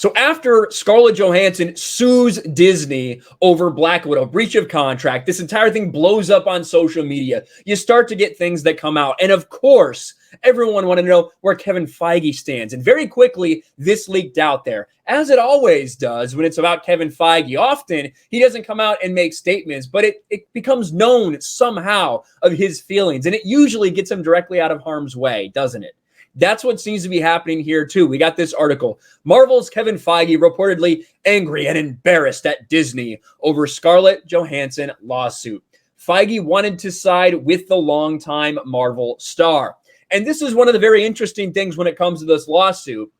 So after Scarlett Johansson sues Disney over Black Widow, breach of contract, this entire thing blows up on social media. You start to get things that come out. And of course, everyone wanted to know where Kevin Feige stands. And very quickly, this leaked out there. As it always does when it's about Kevin Feige. Often, he doesn't come out and make statements, but it becomes known somehow of his feelings. And it usually gets him directly out of harm's way, doesn't it? That's what seems to be happening here, too. We got this article. Marvel's Kevin Feige reportedly angry and embarrassed at Disney over Scarlett Johansson lawsuit. Feige wanted to side with the longtime Marvel star. And this is one of the very interesting things when it comes to this lawsuit.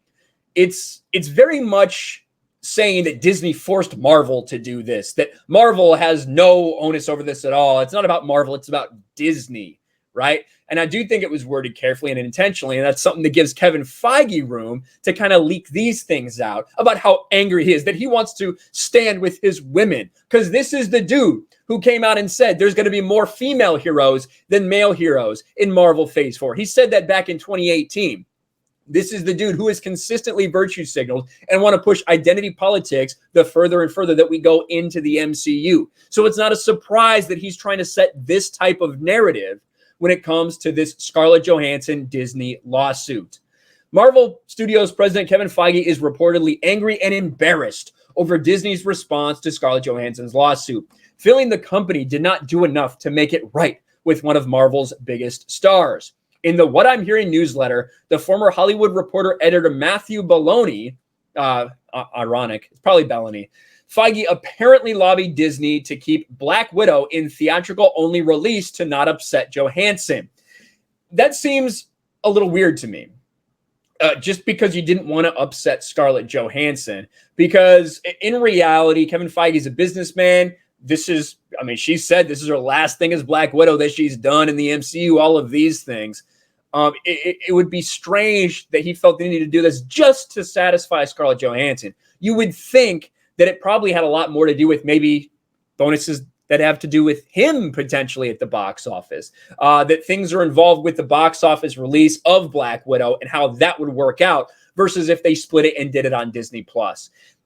It's very much saying that Disney forced Marvel to do this, that Marvel has no onus over this at all. It's not about Marvel, it's about Disney, right? And I do think it was worded carefully and intentionally, and that's something that gives Kevin Feige room to kind of leak these things out about how angry he is, that he wants to stand with his women. Because this is the dude who came out and said there's going to be more female heroes than male heroes in Marvel Phase 4. He said that back in 2018. This is the dude who has consistently virtue signaled and want to push identity politics the further and further that we go into the MCU. So it's not a surprise that he's trying to set this type of narrative when it comes to this Scarlett Johansson Disney lawsuit. Marvel Studios president Kevin Feige is reportedly angry and embarrassed over Disney's response to Scarlett Johansson's lawsuit, feeling the company did not do enough to make it right with one of Marvel's biggest stars. In the What I'm Hearing newsletter, the former Hollywood Reporter editor Matthew Belloni, ironic, it's probably Belloni, Feige apparently lobbied Disney to keep Black Widow in theatrical-only release to not upset Johansson. That seems a little weird to me, just because you didn't want to upset Scarlett Johansson. Because in reality, Kevin Feige is a businessman. She said this is her last thing as Black Widow that she's done in the MCU, all of these things. It would be strange that he felt the need to do this just to satisfy Scarlett Johansson. You would think that it probably had a lot more to do with maybe bonuses that have to do with him potentially at the box office, that things are involved with the box office release of Black Widow and how that would work out versus if they split it and did it on Disney+.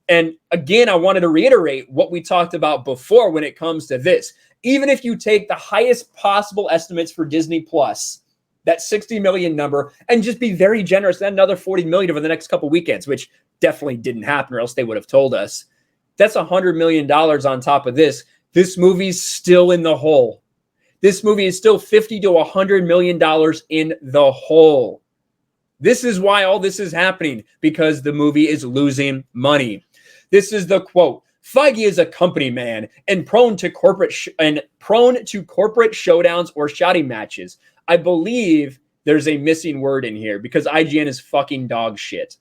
And again, I wanted to reiterate what we talked about before when it comes to this. Even if you take the highest possible estimates for Disney+, that 60 million number, and just be very generous, then another 40 million over the next couple weekends, which definitely didn't happen or else they would have told us. That's $100 million on top of this. This movie's still in the hole. This movie is still $50 to $100 million in the hole. This is why all this is happening, because the movie is losing money. This is the quote. Feige is a company man and prone to corporate showdowns or shouting matches. I believe there's a missing word in here because IGN is fucking dog shit.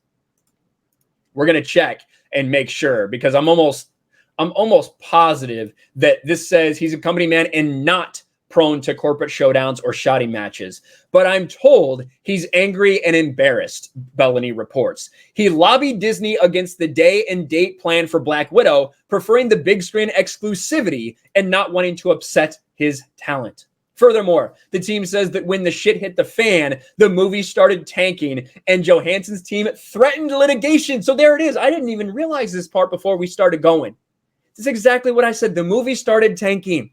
We're going to check and make sure, because I'm almost positive that this says he's a company man and not prone to corporate showdowns or shouting matches. But I'm told he's angry and embarrassed, Belloni reports. He lobbied Disney against the day and date plan for Black Widow, preferring the big screen exclusivity and not wanting to upset his talent. Furthermore, the team says that when the shit hit the fan, the movie started tanking and Johansson's team threatened litigation. So there it is. I didn't even realize this part before we started going. This is exactly what I said. The movie started tanking.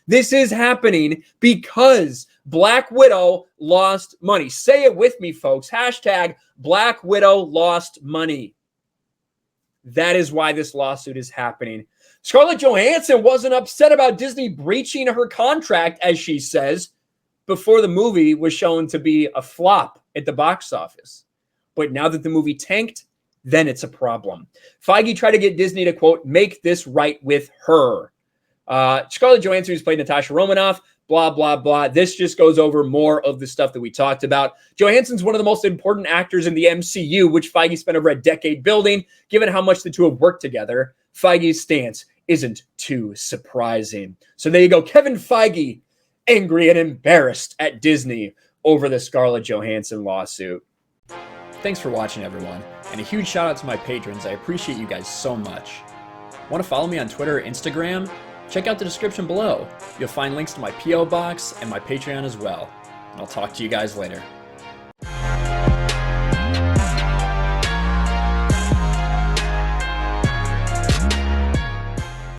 This is happening because Black Widow lost money. Say it with me, folks. Hashtag Black Widow lost money. That is why this lawsuit is happening. Scarlett Johansson wasn't upset about Disney breaching her contract, as she says, before the movie was shown to be a flop at the box office. But now that the movie tanked, then it's a problem. Feige tried to get Disney to, quote, make this right with her. Scarlett Johansson, who's played Natasha Romanoff, blah, blah, blah. This just goes over more of the stuff that we talked about. Johansson's one of the most important actors in the MCU, which Feige spent over a decade building. Given how much the two have worked together, Feige's stance isn't too surprising. So there you go. Kevin Feige, angry and embarrassed at Disney over the Scarlett Johansson lawsuit. Thanks for watching, everyone. And a huge shout out to my patrons. I appreciate you guys so much. Want to follow me on Twitter or Instagram? Check out the description below. You'll find links to my P.O. box and my Patreon as well. And I'll talk to you guys later.